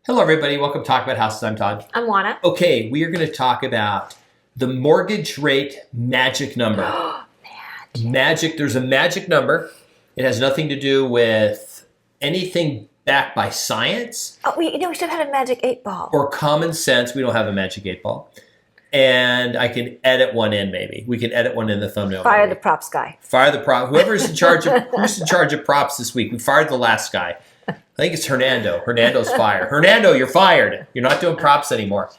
Hello, everybody. Welcome to Talk About Houses. I'm Todd. I'm Oana. Okay, we are going to talk about the mortgage rate magic number. Magic. There's a magic number. It has nothing to do with anything backed by science Oh, we should have had a magic 8 ball. or common sense. We don't have a magic 8 ball. And I can edit one in, maybe. We can edit one in the thumbnail. Fire maybe. the props guy. Fire the prop. Who's in charge of props this week? We fired the last guy. I think it's Hernando. Hernando's fired. Hernando, you're fired. You're not doing props anymore.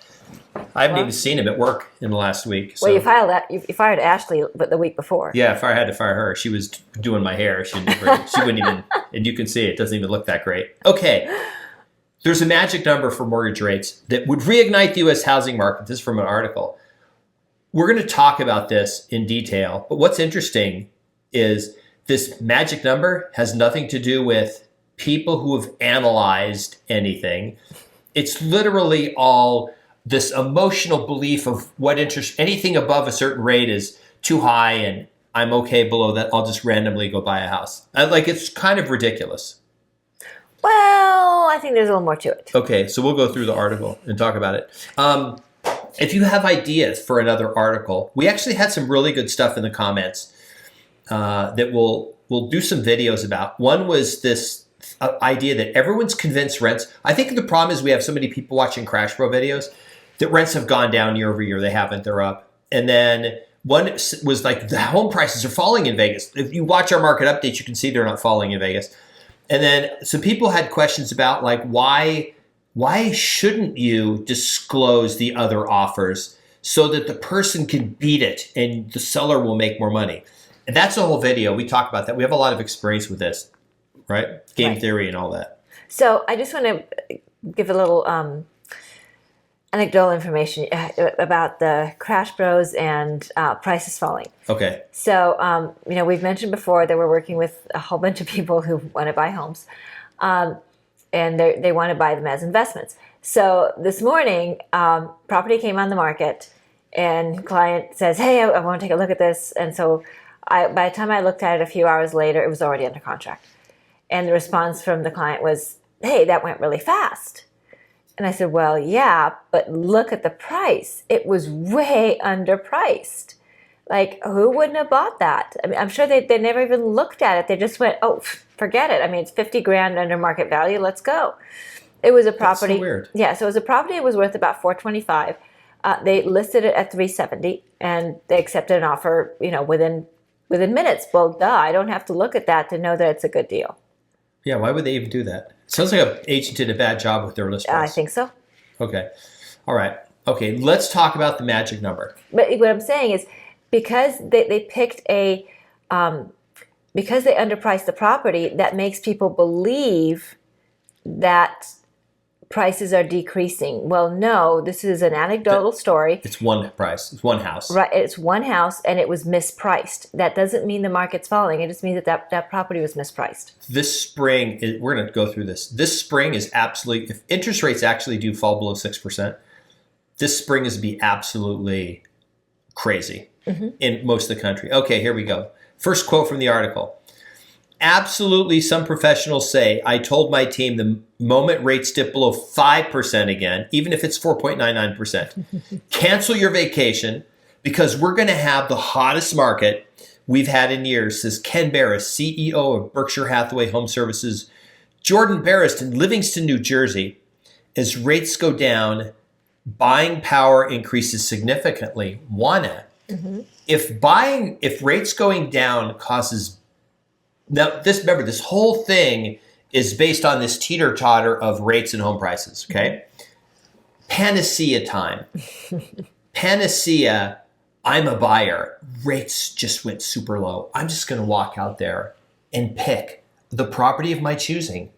I haven't even seen him at work in the last week. So. Well, you fired Ashley, but the week before. Yeah, I had to fire her. She was doing my hair. She wouldn't even, and you can see it doesn't even look that great. Okay, there's a magic number for mortgage rates that would reignite the U.S. housing market. This is from an article. We're going to talk about this in detail, but what's interesting is this magic number has nothing to do with people who have analyzed anything. It's literally all this emotional belief of what interest, anything above a certain rate is too high and I'm okay below that. I'll just randomly go buy a house. It's kind of ridiculous. Well, I think there's a little more to it. Okay, so we'll go through the article and talk about it. If you have ideas for another article, we actually had some really good stuff in the comments that we'll do some videos about. One was this idea that everyone's convinced rents. I think the problem is we have so many people watching Crash Bro videos that rents have gone down year over year. They haven't. They're up. And then one was like the home prices are falling in Vegas. If you watch our market updates, you can see they're not falling in Vegas. And then some people had questions about like why shouldn't you disclose the other offers so that the person can beat it and the seller will make more money? And that's a whole video. We talk about that. We have a lot of experience with this. Right? Game theory and all that. So I just want to give a little anecdotal information about the Crash Bros and prices falling. Okay. So, we've mentioned before that we're working with a whole bunch of people who want to buy homes. And they want to buy them as investments. So this morning, property came on the market and client says, hey, I want to take a look at this. And so by the time I looked at it a few hours later, it was already under contract. And the response from the client was, hey, that went really fast. And I said, well, yeah, but look at the price. It was way underpriced. Like, who wouldn't have bought that? I mean, I'm sure they never even looked at it. They just went, oh, forget it. I mean, it's 50 grand under market value. Let's go. It was a property. That's so weird. Yeah, so it was a property. It was worth about $425. They listed it at $370, and they accepted an offer, within minutes. Well, duh, I don't have to look at that to know that it's a good deal. Yeah, why would they even do that? Sounds like an agent did a bad job with their list price. I think so. Okay. All right. Okay, let's talk about the magic number. But what I'm saying is because they picked because they underpriced the property, that makes people believe that prices are decreasing. Well, no, this is an anecdotal story. It's one price. It's one house. Right. It's one house and it was mispriced. That doesn't mean the market's falling. It just means that property was mispriced. This spring, we're going to go through this. This spring is absolutely, if interest rates actually do fall below 6%, this spring is to be absolutely crazy in most of the country. Okay, here we go. First quote from the article. Absolutely, some professionals say, I told my team the moment rates dip below 5% again, even if it's 4.99%, cancel your vacation because we're going to have the hottest market we've had in years, says Ken Barris, CEO of Berkshire Hathaway Home Services. Jordan Barris in Livingston, New Jersey. As rates go down, buying power increases significantly. Oana, if rates going down causes now, remember, this whole thing is based on this teeter-totter of rates and home prices, okay? Panacea time. Panacea, I'm a buyer. Rates just went super low. I'm just going to walk out there and pick the property of my choosing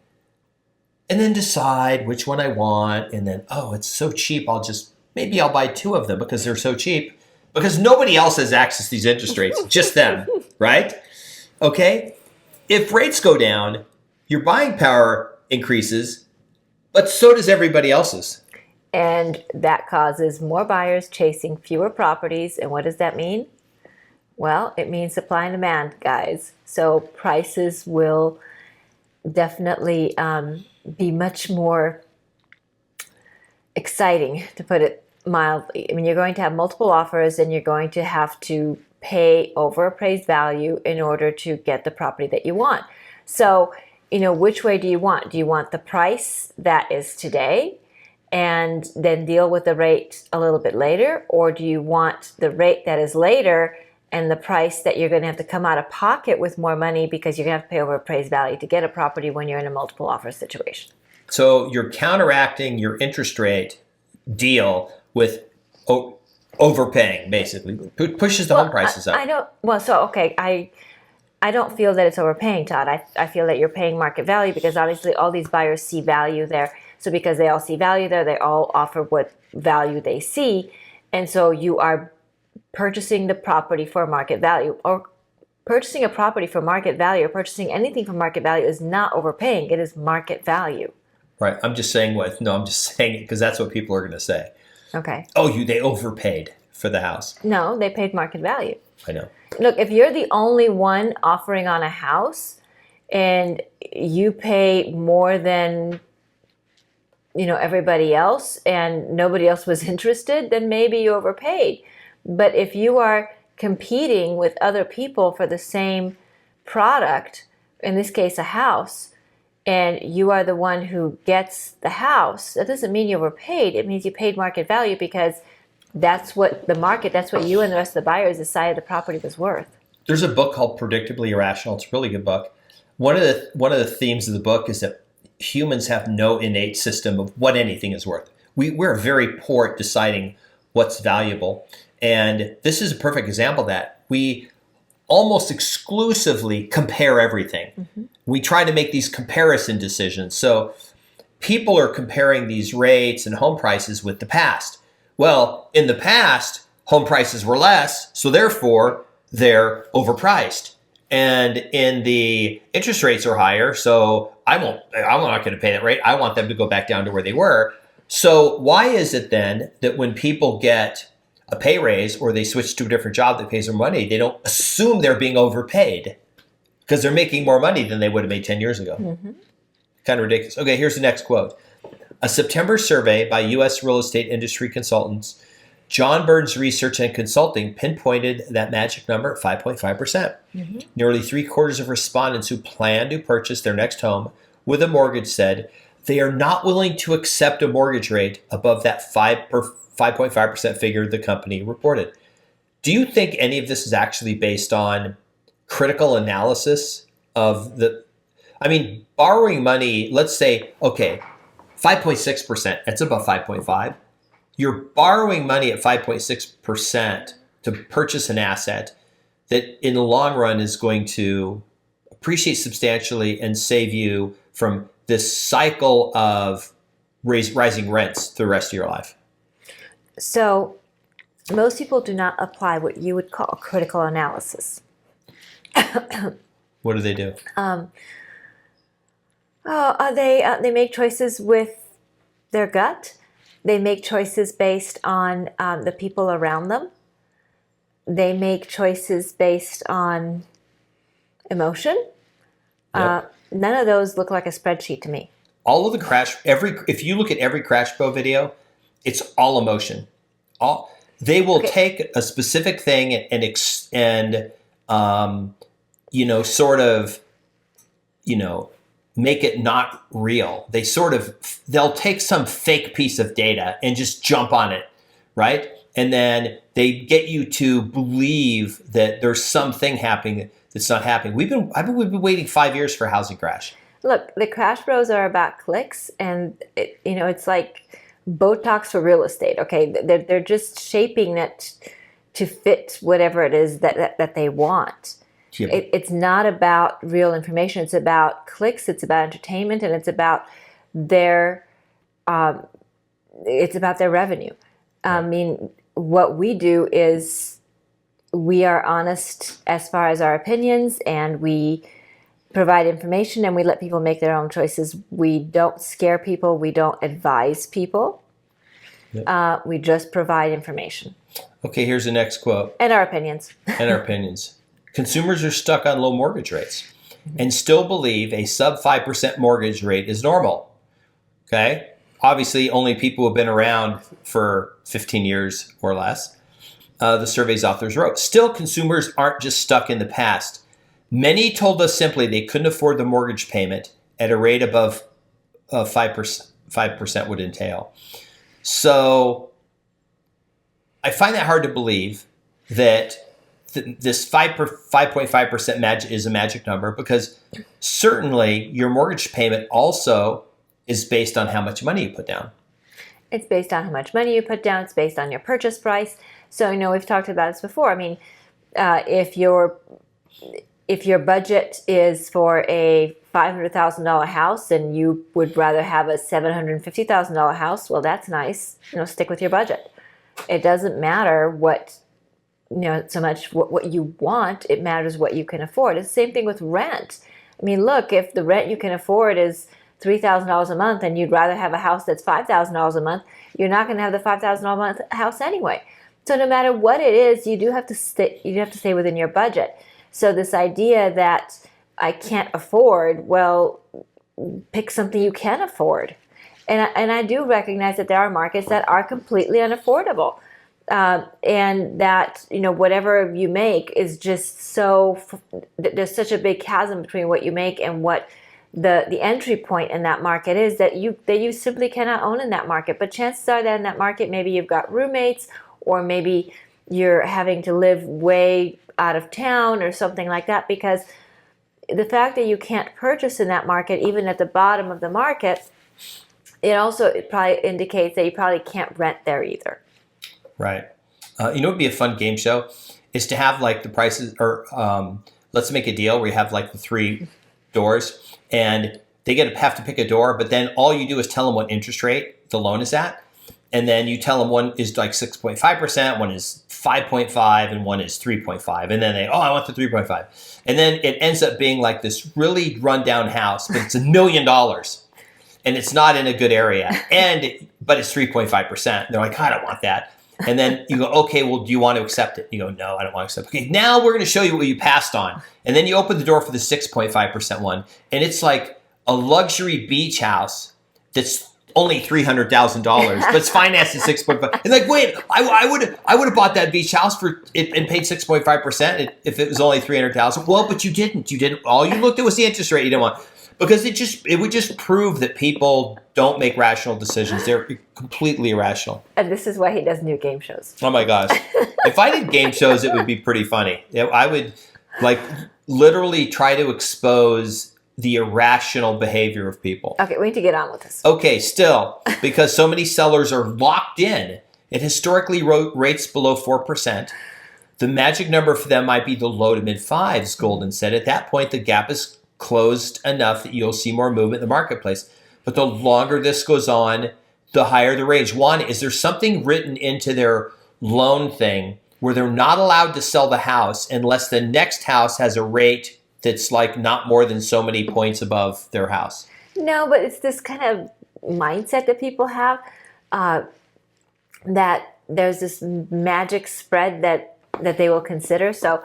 and then decide which one I want. And then, oh, it's so cheap. Maybe I'll buy two of them because they're so cheap because nobody else has access to these interest rates, just them, right? Okay? If rates go down, your buying power increases, but so does everybody else's. And that causes more buyers chasing fewer properties. And what does that mean? Well, it means supply and demand, guys. So prices will definitely be much more exciting, to put it mildly. I mean, you're going to have multiple offers and you're going to have to pay over appraised value in order to get the property that you want. So, which way do you want? Do you want the price that is today and then deal with the rate a little bit later? Or do you want the rate that is later and the price that you're going to have to come out of pocket with more money because you're going to have to pay over appraised value to get a property when you're in a multiple offer situation? So you're counteracting your interest rate deal with overpaying, basically. Pushes the home prices up. I don't feel that it's overpaying, Todd. I feel that you're paying market value because obviously all these buyers see value there. So because they all see value there, they all offer what value they see. And so you are purchasing the property for market value. Or purchasing a property for market value or purchasing anything for market value is not overpaying. It is market value. Right. I'm just saying I'm just saying it because that's what people are going to say. Okay. Oh, they overpaid for the house. No, they paid market value. I know. Look, if you're the only one offering on a house and you pay more than everybody else and nobody else was interested, then maybe you overpaid. But if you are competing with other people for the same product, in this case a house, and you are the one who gets the house, that doesn't mean you overpaid. It means you paid market value because that's what you and the rest of the buyers decided the property was worth. There's a book called Predictably Irrational. It's a really good book. One of the themes of the book is that humans have no innate system of what anything is worth. We're very poor at deciding what's valuable. And this is a perfect example of that. We almost exclusively compare everything. Mm-hmm. We try to make these comparison decisions. So people are comparing these rates and home prices with the past. Well, in the past, home prices were less, so therefore they're overpriced. And in the interest rates are higher, so I'm not going to pay that rate. I want them to go back down to where they were. So why is it then that when people get a pay raise or they switch to a different job that pays them money, they don't assume they're being overpaid because they're making more money than they would have made 10 years ago? Mm-hmm. Kind of ridiculous. Okay, here's the next quote. A September survey by U.S. real estate industry consultants, John Burns Research and Consulting, pinpointed that magic number at 5.5%. Mm-hmm. Nearly 3/4 of respondents who plan to purchase their next home with a mortgage said they are not willing to accept a mortgage rate above that 5.5% figure the company reported. Do you think any of this is actually based on critical analysis of borrowing money? Let's say, okay, 5.6%, that's above 5.5. You're borrowing money at 5.6% to purchase an asset that in the long run is going to appreciate substantially and save you from this cycle of rising rents through the rest of your life. So most people do not apply what you would call critical analysis. What do they do? They make choices with their gut. They make choices based on the people around them. They make choices based on emotion. Yep. None of those look like a spreadsheet to me. All of the if you look at every Crash Pro video, it's all emotion. They will take a specific thing make it not real. They'll take some fake piece of data and just jump on it, right? And then they get you to believe that there's something happening that's not happening. We've been waiting 5 years for a housing crash. Look, the Crash Bros are about clicks, and it's like Botox for real estate. Okay, they're just shaping it to fit whatever it is that they want. Yeah. It's not about real information. It's about clicks. It's about entertainment, and it's about their revenue. I mean, what we do is we are honest as far as our opinions, and we provide information, and we let people make their own choices. We don't scare people. We don't advise people. Yep. We just provide information. Okay, here's the next quote. And our opinions. Consumers are stuck on low mortgage rates and still believe a sub 5% mortgage rate is normal. Okay? obviously only people who have been around for 15 years or less, the survey's authors wrote. Still, consumers aren't just stuck in the past. Many told us simply they couldn't afford the mortgage payment at a rate above 5% would entail. So I find that hard to believe that this 5.5% is a magic number, because certainly your mortgage payment also is based on how much money you put down. It's based on how much money you put down. It's based on your purchase price. So, we've talked about this before. I mean, if your budget is for a $500,000 house and you would rather have a $750,000 house, well, that's nice. Stick with your budget. It doesn't matter what, so much what you want. It matters what you can afford. It's the same thing with rent. I mean, look, if the rent you can afford is $3,000 a month and you'd rather have a house that's $5,000 a month, you're not going to have the $5,000 a month house anyway. So no matter what it is, you do have to stay within your budget. So this idea that I can't afford, well, pick something you can afford. And I do recognize that there are markets that are completely unaffordable. And that, whatever you make is just there's such a big chasm between what you make and what the entry point in that market is, that you simply cannot own in that market. But chances are that in that market, maybe you've got roommates, or maybe you're having to live way out of town or something like that, because the fact that you can't purchase in that market, even at the bottom of the market, it probably indicates that you probably can't rent there either. Right. What would be a fun game show is to have like the prices, or let's make a deal where you have like the 3 doors and they have to pick a door, but then all you do is tell them what interest rate the loan is at. And then you tell them one is like 6.5%, one is 5.5, and one is 3.5. And then I want the 3.5. And then it ends up being like this really rundown house, but it's $1 million. And it's not in a good area. But it's 3.5%. They're like, I don't want that. And then you go, okay, well, do you want to accept it? You go, no, I don't want to accept it. Okay, now we're going to show you what you passed on. And then you open the door for the 6.5% one. And it's like a luxury beach house that's only $300,000, but it's financed at 6.5. And like, wait, I would have bought that beach house for it and paid 6.5% if it was only $300,000. Well, but you didn't. All you looked at was the interest rate you didn't want, because it would just prove that people don't make rational decisions. They're completely irrational. And this is why he does new game shows. Oh my gosh! If I did game shows, it would be pretty funny. I would like literally try to expose the irrational behavior of people. Okay, we need to get on with this. Okay, still, because so many sellers are locked in at historically rates below 4%, the magic number for them might be the low to mid 5s, Golden said. At that point, the gap is closed enough that you'll see more movement in the marketplace. But the longer this goes on, the higher the range. One, is there something written into their loan thing where they're not allowed to sell the house unless the next house has a rate that's like not more than so many points above their house? No, but it's this kind of mindset that people have, that there's this magic spread that they will consider. So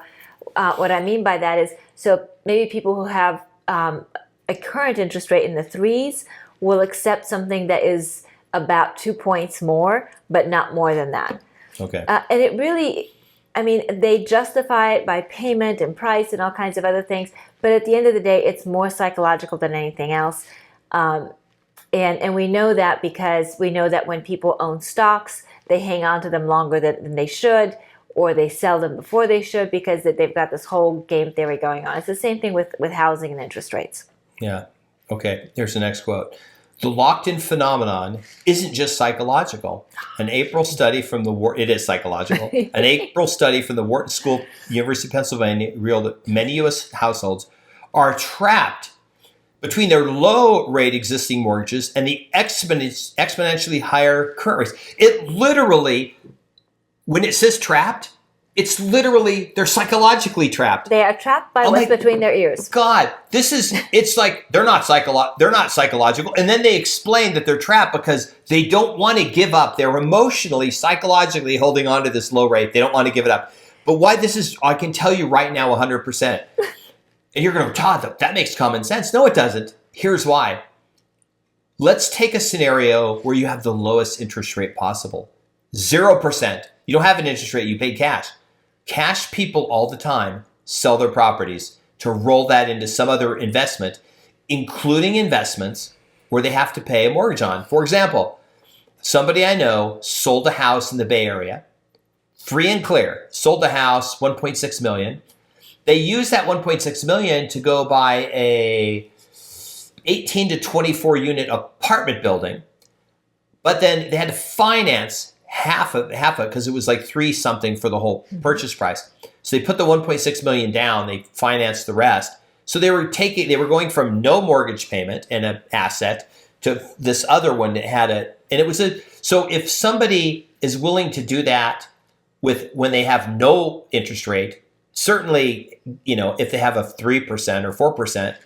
what I mean by that is, so maybe people who have a current interest rate in the 3s will accept something that is about 2 points more, but not more than that. Okay. And it really, they justify it by payment and price and all kinds of other things. But at the end of the day, it's more psychological than anything else. And we know that because we know that when people own stocks, they hang on to them longer than they should, or they sell them before they should, because they've got this whole game theory going on. It's the same thing with housing and interest rates. Yeah. Okay. Here's the next quote. The locked-in phenomenon isn't just psychological. An April study from it is psychological. An April study from the Wharton School, University of Pennsylvania, revealed that many U.S. households are trapped between their low-rate existing mortgages and the exponentially higher current rates. It literally, when it says trapped, it's literally, they're psychologically trapped. They are trapped by what's between their ears. God, it's like they're not psychological. And then they explain that they're trapped because they don't want to give up. They're emotionally, psychologically holding on to this low rate. They don't want to give it up. But why this is, I can tell you right now 100%. And you're going to go, Todd, that makes common sense. No, it doesn't. Here's why. let's take a scenario where you have the lowest interest rate possible. 0%. You don't have an interest rate, you pay cash. Cash people all the time sell their properties to roll that into some other investment, including investments where they have to pay a mortgage on. For example, somebody I know sold a house in the Bay Area, free and clear, sold the house, $1.6 million. They used that $1.6 million to go buy a 18 to 24 unit apartment building, but then they had to finance half of it because it was like 3 something for the whole purchase price. So they put the 1.6 million down, they financed the rest. So they were going from no mortgage payment and an asset to this other one that had so if somebody is willing to do that when they have no interest rate, certainly, if they have a 3% or 4%,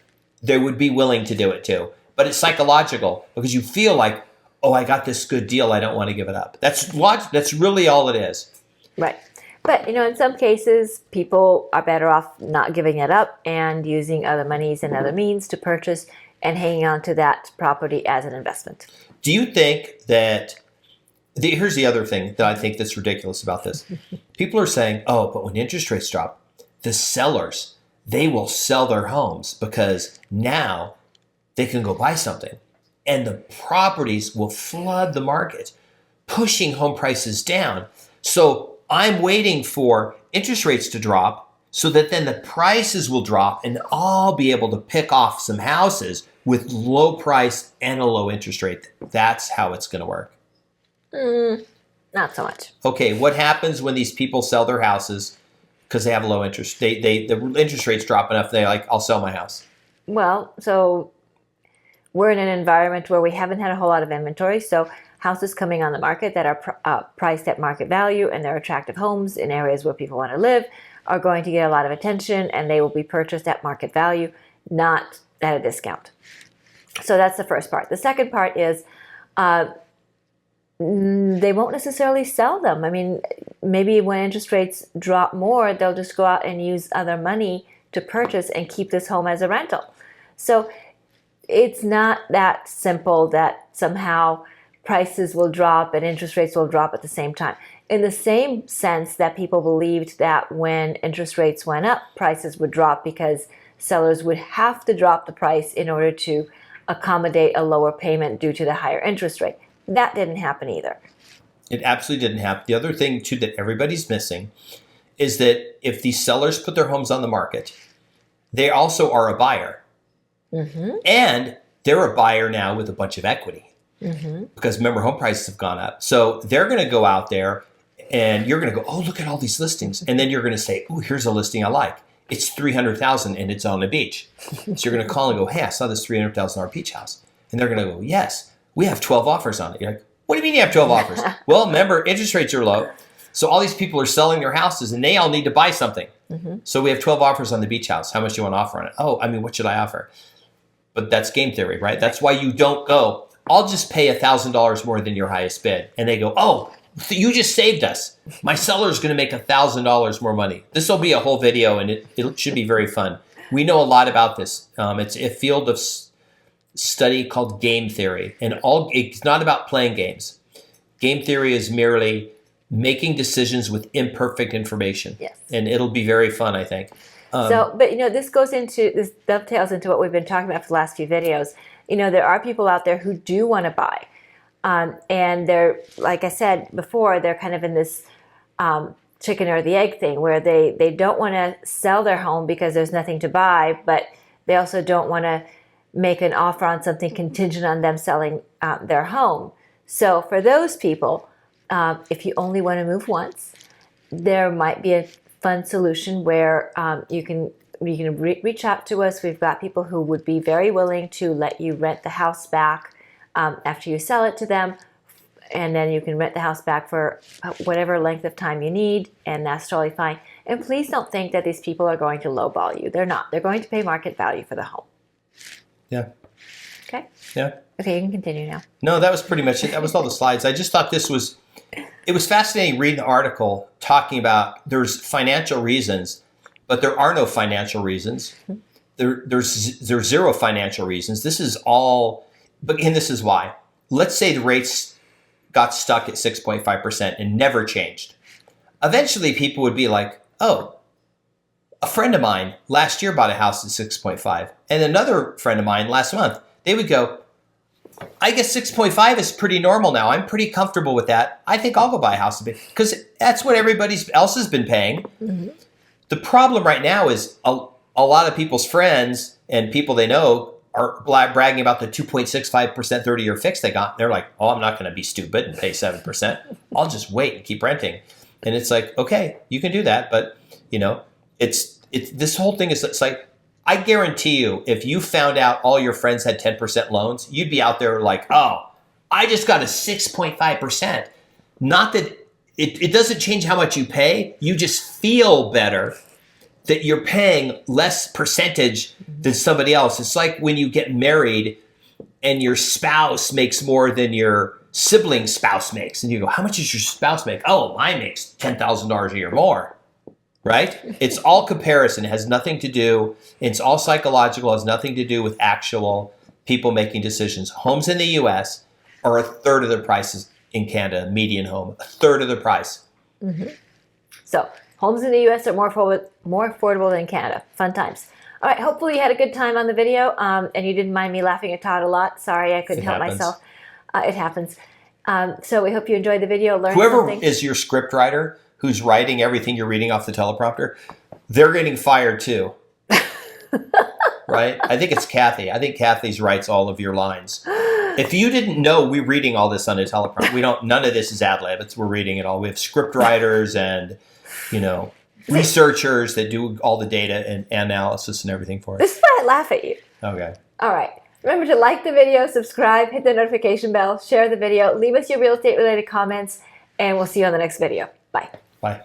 they would be willing to do it too. But it's psychological because you feel like, oh, I got this good deal, I don't want to give it up. That's really all it is. Right. But, in some cases, people are better off not giving it up and using other monies and other means to purchase and hanging on to that property as an investment. Do you think that, here's the other thing that I think that's ridiculous about this. People are saying, oh, but when interest rates drop, the sellers, they will sell their homes because now they can go buy something. And the properties will flood the market, pushing home prices down. So I'm waiting for interest rates to drop so that then the prices will drop and I'll be able to pick off some houses with low price and a low interest rate. That's how it's going to work. Not so much. Okay, what happens when these people sell their houses because they have a low interest? The interest rates drop enough, they're like, I'll sell my house. Well, so we're in an environment where we haven't had a whole lot of inventory, so houses coming on the market that are priced at market value and they're attractive homes in areas where people want to live are going to get a lot of attention and they will be purchased at market value, not at a discount. So that's the first part. The second part is they won't necessarily sell them. I mean, maybe when interest rates drop more, they'll just go out and use other money to purchase and keep this home as a rental. So it's not that simple that somehow prices will drop and interest rates will drop at the same time. In the same sense that people believed that when interest rates went up, prices would drop because sellers would have to drop the price in order to accommodate a lower payment due to the higher interest rate. That didn't happen either. It absolutely didn't happen. The other thing, too, that everybody's missing is that if these sellers put their homes on the market, they also are a buyer. Mm-hmm. And they're a buyer now with a bunch of equity. Mm-hmm. Because remember, home prices have gone up. So they're going to go out there and you're going to go, oh, look at all these listings. And then you're going to say, oh, here's a listing I like. It's $300,000 and it's on a beach. So you're going to call and go, hey, I saw this $300,000 beach house. And they're going to go, yes, we have 12 offers on it. You're like, what do you mean you have 12 offers? Well, remember, interest rates are low. So all these people are selling their houses and they all need to buy something. Mm-hmm. So we have 12 offers on the beach house. How much do you want to offer on it? Oh, what should I offer? But that's game theory, right? That's why you don't go, I'll just pay $1,000 more than your highest bid. And they go, oh, you just saved us. My seller's going to make $1,000 more money. This will be a whole video and it should be very fun. We know a lot about this. It's a field of study called game theory. And it's not about playing games. Game theory is merely making decisions with imperfect information. Yes. And it'll be very fun, I think. But this dovetails into what we've been talking about for the last few videos. There are people out there who do want to buy. And they're, like I said before, they're kind of in this chicken or the egg thing where they don't want to sell their home because there's nothing to buy, but they also don't want to make an offer on something contingent on them selling their home. So for those people, if you only want to move once, there might be a fun solution where you can reach out to us. We've got people who would be very willing to let you rent the house back after you sell it to them, and then you can rent the house back for whatever length of time you need, and that's totally fine. And please don't think that these people are going to lowball you. They're not. They're going to pay market value for the home. Yeah. Okay? Yeah. Okay, you can continue now. No, that was pretty much it. That was all the slides. I just thought it was fascinating reading the article talking about there's financial reasons, but there are no financial reasons. Mm-hmm. There's zero financial reasons. This is all and this is why. Let's say the rates got stuck at 6.5% and never changed. Eventually, people would be like, oh, a friend of mine last year bought a house at 6.5, and another friend of mine last month. They would go, I guess 6.5 is pretty normal now. I'm pretty comfortable with that. I think I'll go buy a house a bit because that's what everybody else has been paying. Mm-hmm. The problem right now is a lot of people's friends and people they know are bragging about the 2.65% 30-year fix they got. They're like, oh, I'm not going to be stupid and pay 7%. I'll just wait and keep renting. And it's like, okay, you can do that. But, it's this whole thing is, it's like, I guarantee you, if you found out all your friends had 10% loans, you'd be out there like, oh, I just got a 6.5%. Not that it doesn't change how much you pay. You just feel better that you're paying less percentage than somebody else. It's like when you get married and your spouse makes more than your sibling spouse makes. And you go, how much does your spouse make? Oh, mine makes $10,000 a year more. Right? It's all comparison. It has nothing to do. It's all psychological. It has nothing to do with actual people making decisions. Homes in the U.S. are a third of the prices in Canada. Median home, a third of the price. Mm-hmm. So homes in the U.S. are more affordable than Canada. Fun times. All right. Hopefully you had a good time on the video, and you didn't mind me laughing at Todd a lot. Sorry, I couldn't help myself. It happens. So we hope you enjoyed the video. Learned Whoever something. is your script writer, who's writing everything you're reading off the teleprompter, they're getting fired too. Right? I think it's Kathy. I think Kathy's writes all of your lines. If you didn't know, we're reading all this on a teleprompter. None of this is ad lib. We're reading it all. We have script writers and, researchers that do all the data and analysis and everything for us. This is why I laugh at you. Okay. All right. Remember to like the video, subscribe, hit the notification bell, share the video, leave us your real estate related comments, and we'll see you on the next video. Bye. Bye.